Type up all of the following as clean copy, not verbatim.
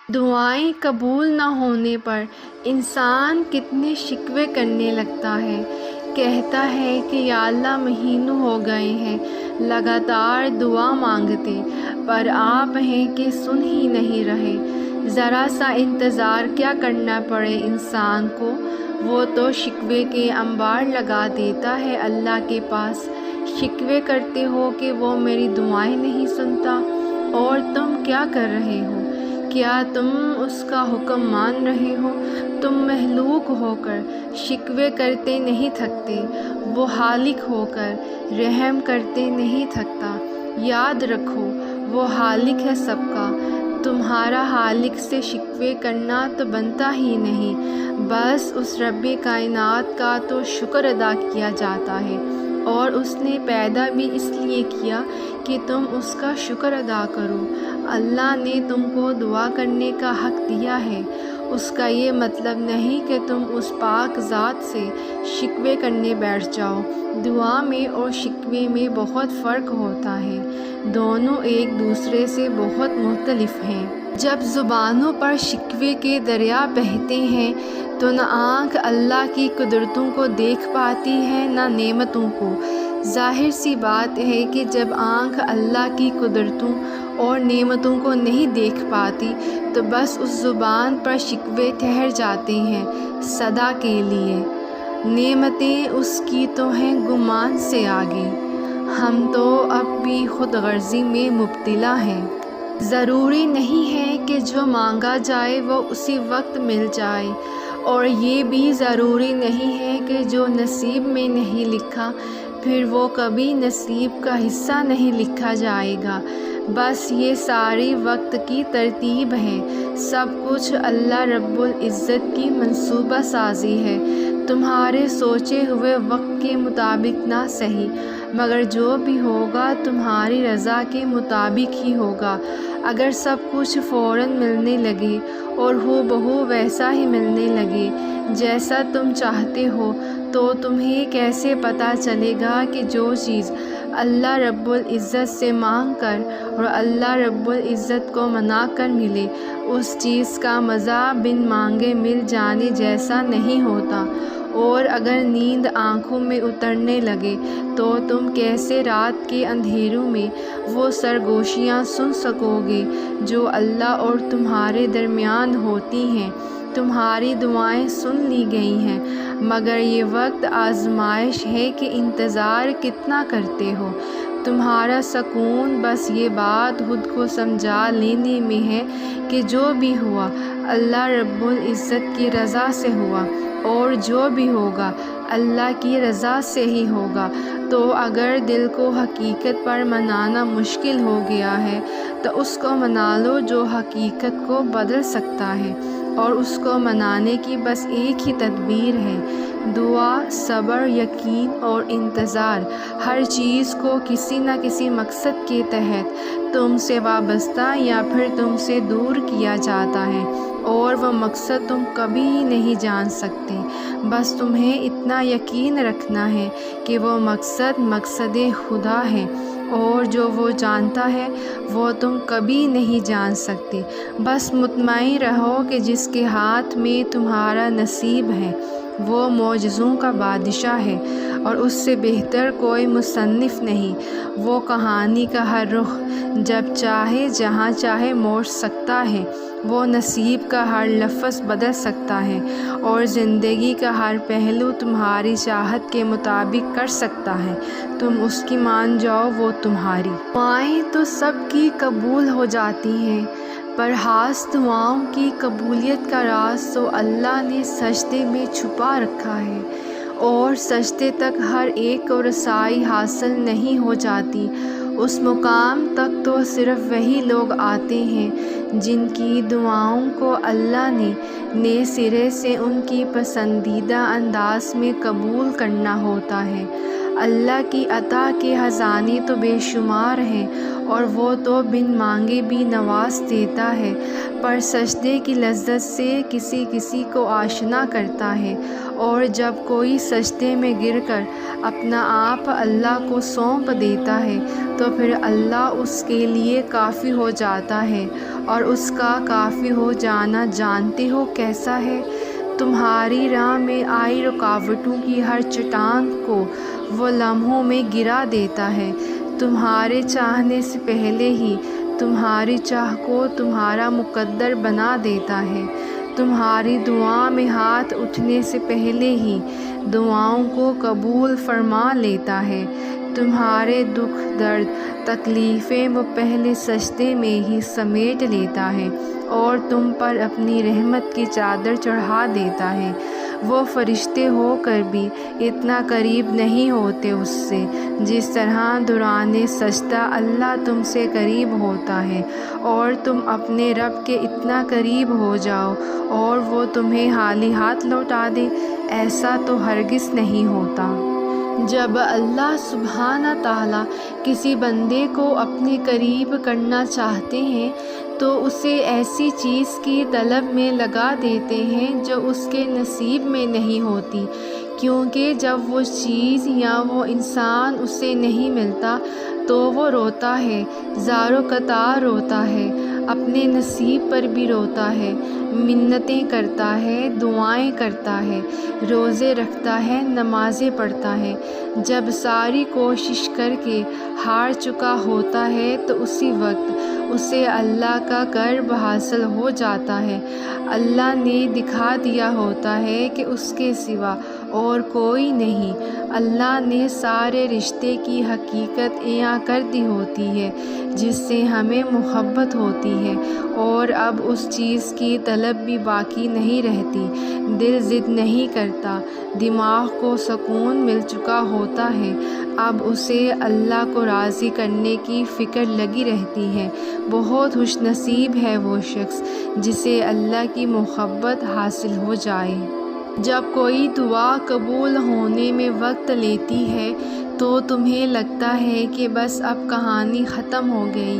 دعائیں قبول نہ ہونے پر انسان کتنے شکوے کرنے لگتا ہے، کہتا ہے کہ یا اللہ مہینوں ہو گئے ہیں لگاتار دعا مانگتے، پر آپ ہیں کہ سن ہی نہیں رہے۔ ذرا سا انتظار کیا کرنا پڑے انسان کو، وہ تو شکوے کے انبار لگا دیتا ہے اللہ کے پاس۔ شکوے کرتے ہو کہ وہ میری دعائیں نہیں سنتا، اور تم کیا کر رہے ہو؟ کیا تم اس کا حکم مان رہے ہو؟ تم مخلوق ہو کر شکوے کرتے نہیں تھکتے، وہ خالق ہو کر رحم کرتے نہیں تھکتا۔ یاد رکھو وہ خالق ہے سب کا، تمہارا خالق سے شکوے کرنا تو بنتا ہی نہیں، بس اس رب کائنات کا تو شکر ادا کیا جاتا ہے، اور اس نے پیدا بھی اس لیے کیا کہ تم اس کا شکر ادا کرو۔ اللہ نے تم کو دعا کرنے کا حق دیا ہے، اس کا یہ مطلب نہیں کہ تم اس پاک ذات سے شکوے کرنے بیٹھ جاؤ۔ دعا میں اور شکوے میں بہت فرق ہوتا ہے، دونوں ایک دوسرے سے بہت مختلف ہیں۔ جب زبانوں پر شکوے کے دریا بہتے ہیں تو نہ آنکھ اللہ کی قدرتوں کو دیکھ پاتی ہے نہ نعمتوں کو۔ ظاہر سی بات ہے کہ جب آنکھ اللہ کی قدرتوں اور نعمتوں کو نہیں دیکھ پاتی تو بس اس زبان پر شکوے ٹھہر جاتے ہیں صدا کے لیے۔ نعمتیں اس کی تو ہیں گمان سے آگے، ہم تو اب بھی خود غرضی میں مبتلا ہیں۔ ضروری نہیں ہے کہ جو مانگا جائے وہ اسی وقت مل جائے، اور یہ بھی ضروری نہیں ہے کہ جو نصیب میں نہیں لکھا پھر وہ کبھی نصیب کا حصہ نہیں لکھا جائے گا۔ بس یہ ساری وقت کی ترتیب ہے، سب کچھ اللہ رب العزت کی منصوبہ سازی ہے۔ تمہارے سوچے ہوئے وقت کے مطابق نہ صحیح، مگر جو بھی ہوگا تمہاری رضا کے مطابق ہی ہوگا۔ اگر سب کچھ فوراً ملنے لگے اور ہو بہو ویسا ہی ملنے لگے جیسا تم چاہتے ہو، تو تمہیں کیسے پتہ چلے گا کہ جو چیز اللہ رب العزت سے مانگ کر اور اللہ رب العزت کو منا کر ملے، اس چیز کا مزہ بن مانگے مل جانے جیسا نہیں ہوتا؟ اور اگر نیند آنکھوں میں اترنے لگے تو تم کیسے رات کے اندھیروں میں وہ سرگوشیاں سن سکو گے جو اللہ اور تمہارے درمیان ہوتی ہیں؟ تمہاری دعائیں سن لی گئی ہیں، مگر یہ وقت آزمائش ہے کہ انتظار کتنا کرتے ہو۔ تمہارا سکون بس یہ بات خود کو سمجھا لینے میں ہے کہ جو بھی ہوا اللہ رب العزت کی رضا سے ہوا، اور جو بھی ہوگا اللہ کی رضا سے ہی ہوگا۔ تو اگر دل کو حقیقت پر منانا مشکل ہو گیا ہے تو اس کو منا لو جو حقیقت کو بدل سکتا ہے، اور اس کو منانے کی بس ایک ہی تدبیر ہے، دعا، صبر، یقین اور انتظار۔ ہر چیز کو کسی نہ کسی مقصد کے تحت تم سے وابستہ یا پھر تم سے دور کیا جاتا ہے، اور وہ مقصد تم کبھی نہیں جان سکتے۔ بس تمہیں اتنا یقین رکھنا ہے کہ وہ مقصد خدا ہے، اور جو وہ جانتا ہے وہ تم کبھی نہیں جان سکتے۔ بس مطمئن رہو کہ جس کے ہاتھ میں تمہارا نصیب ہے وہ معجزوں کا بادشاہ ہے، اور اس سے بہتر کوئی مصنف نہیں۔ وہ کہانی کا ہر رخ جب چاہے جہاں چاہے موڑ سکتا ہے، وہ نصیب کا ہر لفظ بدل سکتا ہے، اور زندگی کا ہر پہلو تمہاری چاہت کے مطابق کر سکتا ہے۔ تم اس کی مان جاؤ، وہ تمہاری دعائیں تو سب کی قبول ہو جاتی ہیں، پر خاص دعاؤں کی قبولیت کا راز تو اللہ نے سجدے میں چھپا رکھا ہے، اور سجدے تک ہر ایک کو رسائی حاصل نہیں ہو جاتی۔ اس مقام تک تو صرف وہی لوگ آتے ہیں جن کی دعاؤں کو اللہ نے نئے سرے سے ان کی پسندیدہ انداز میں قبول کرنا ہوتا ہے۔ اللہ کی عطا کے خزانے تو بے شمار ہیں، اور وہ تو بن مانگے بھی نواز دیتا ہے، پر سجدے کی لذت سے کسی کسی کو آشنا کرتا ہے، اور جب کوئی سجدے میں گر کر اپنا آپ اللہ کو سونپ دیتا ہے تو پھر اللہ اس کے لیے کافی ہو جاتا ہے، اور اس کا کافی ہو جانا جانتے ہو کیسا ہے؟ تمہاری راہ میں آئی رکاوٹوں کی ہر چٹان کو وہ لمحوں میں گرا دیتا ہے۔ تمہارے چاہنے سے پہلے ہی تمہاری چاہ کو تمہارا مقدر بنا دیتا ہے۔ تمہاری دعا میں ہاتھ اٹھنے سے پہلے ہی دعاؤں کو قبول فرما لیتا ہے۔ تمہارے دکھ درد تکلیفیں وہ پہلے سجدے میں ہی سمیٹ لیتا ہے اور تم پر اپنی رحمت کی چادر چڑھا دیتا ہے۔ وہ فرشتے ہو کر بھی اتنا قریب نہیں ہوتے اس سے جس طرح دوران سجدہ اللہ تم سے قریب ہوتا ہے، اور تم اپنے رب کے اتنا قریب ہو جاؤ اور وہ تمہیں خالی ہاتھ لوٹا دے، ایسا تو ہرگز نہیں ہوتا۔ جب اللہ سبحانہ تعالیٰ کسی بندے کو اپنے قریب کرنا چاہتے ہیں تو اسے ایسی چیز کی طلب میں لگا دیتے ہیں جو اس کے نصیب میں نہیں ہوتی، کیونکہ جب وہ چیز یا وہ انسان اسے نہیں ملتا تو وہ روتا ہے، زار و قطار روتا ہے، اپنے نصیب پر بھی روتا ہے، منتیں کرتا ہے، دعائیں کرتا ہے، روزے رکھتا ہے، نمازیں پڑھتا ہے۔ جب ساری کوشش کر کے ہار چکا ہوتا ہے تو اسی وقت اسے اللہ کا قرب حاصل ہو جاتا ہے۔ اللہ نے دکھا دیا ہوتا ہے کہ اس کے سوا اور کوئی نہیں۔ اللہ نے سارے رشتے کی حقیقت عیاں کر دی ہوتی ہے جس سے ہمیں محبت ہوتی ہے، اور اب اس چیز کی طلب بھی باقی نہیں رہتی۔ دل ضد نہیں کرتا، دماغ کو سکون مل چکا ہوتا ہے، اب اسے اللہ کو راضی کرنے کی فکر لگی رہتی ہے۔ بہت خوش نصیب ہے وہ شخص جسے اللہ کی محبت حاصل ہو جائے۔ جب کوئی دعا قبول ہونے میں وقت لیتی ہے تو تمہیں لگتا ہے کہ بس اب کہانی ختم ہو گئی،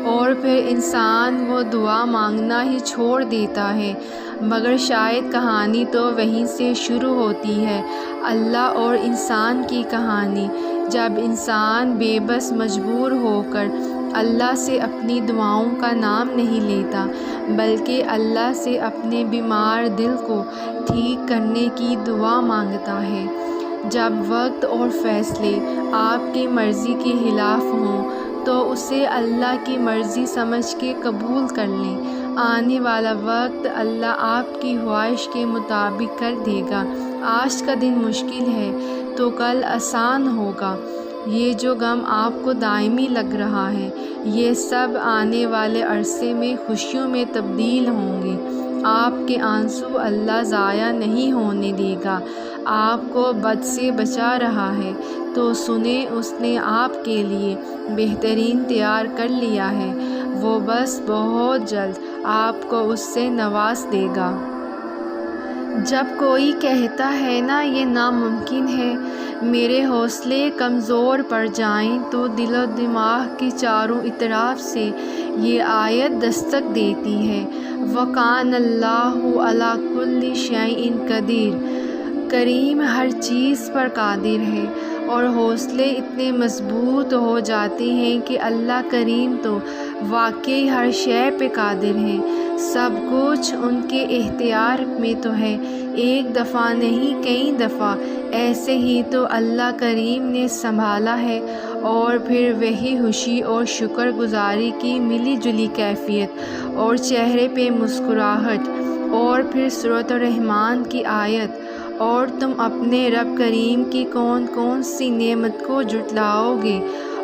اور پھر انسان وہ دعا مانگنا ہی چھوڑ دیتا ہے، مگر شاید کہانی تو وہیں سے شروع ہوتی ہے، اللہ اور انسان کی کہانی۔ جب انسان بے بس مجبور ہو کر اللہ سے اپنی دعاؤں کا نام نہیں لیتا بلکہ اللہ سے اپنے بیمار دل کو ٹھیک کرنے کی دعا مانگتا ہے، جب وقت اور فیصلے آپ کی مرضی کے خلاف ہوں تو اسے اللہ کی مرضی سمجھ کے قبول کر لیں۔ آنے والا وقت اللہ آپ کی خواہش کے مطابق کر دے گا۔ آج کا دن مشکل ہے تو کل آسان ہوگا۔ یہ جو غم آپ کو دائمی لگ رہا ہے یہ سب آنے والے عرصے میں خوشیوں میں تبدیل ہوں گے۔ آپ کے آنسو اللہ ضائع نہیں ہونے دے گا۔ آپ کو بد سے بچا رہا ہے تو سنیں، اس نے آپ کے لیے بہترین تیار کر لیا ہے، وہ بس بہت جلد آپ کو اس سے نواز دے گا۔ جب کوئی کہتا ہے نا یہ ناممکن ہے، میرے حوصلے کمزور پڑ جائیں، تو دل و دماغ کی چاروں اطراف سے یہ آیت دستک دیتی ہے، وَكَانَ اللَّهُ عَلَىٰ كُلِّ شَيْءٍ قَدِيرٌ، کریم ہر چیز پر قادر ہے۔ اور حوصلے اتنے مضبوط ہو جاتے ہیں کہ اللہ کریم تو واقعی ہر شے پہ قادر ہیں، سب کچھ ان کے اختیار میں تو ہے، ایک دفعہ نہیں کئی دفعہ، ایسے ہی تو اللہ کریم نے سنبھالا ہے۔ اور پھر وہی خوشی اور شکر گزاری کی ملی جلی کیفیت اور چہرے پہ مسکراہٹ، اور پھر سورۃ الرحمن کی آیت، اور تم اپنے رب کریم کی کون کون سی نعمت کو جھٹلاؤ گے،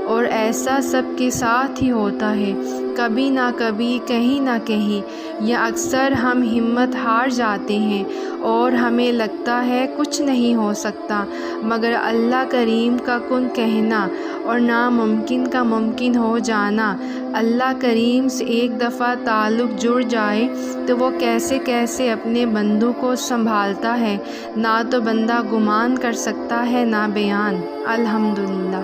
اور ایسا سب کے ساتھ ہی ہوتا ہے، کبھی نہ کبھی کہیں نہ کہیں، یا اکثر ہم ہمت ہار جاتے ہیں اور ہمیں لگتا ہے کچھ نہیں ہو سکتا، مگر اللہ کریم کا کن کہنا اور ناممکن کا ممکن ہو جانا، اللہ کریم سے ایک دفعہ تعلق جڑ جائے تو وہ کیسے کیسے اپنے بندوں کو سنبھالتا ہے، نہ تو بندہ گمان کر سکتا ہے نہ بیان۔ الحمدللہ۔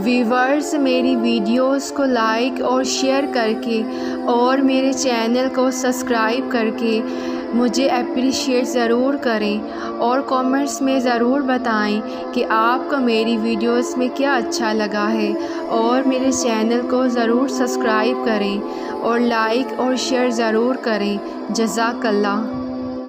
ویورز، میری ویڈیوز کو لائک اور شیئر کر کے اور میرے چینل کو سبسکرائب کر کے مجھے اپریشیٹ ضرور کریں اور کامنٹس میں ضرور بتائیں کہ آپ کو میری ویڈیوز میں کیا اچھا لگا ہے، اور میرے چینل کو ضرور سبسکرائب کریں اور لائک اور شیئر ضرور کریں۔ جزاک اللہ۔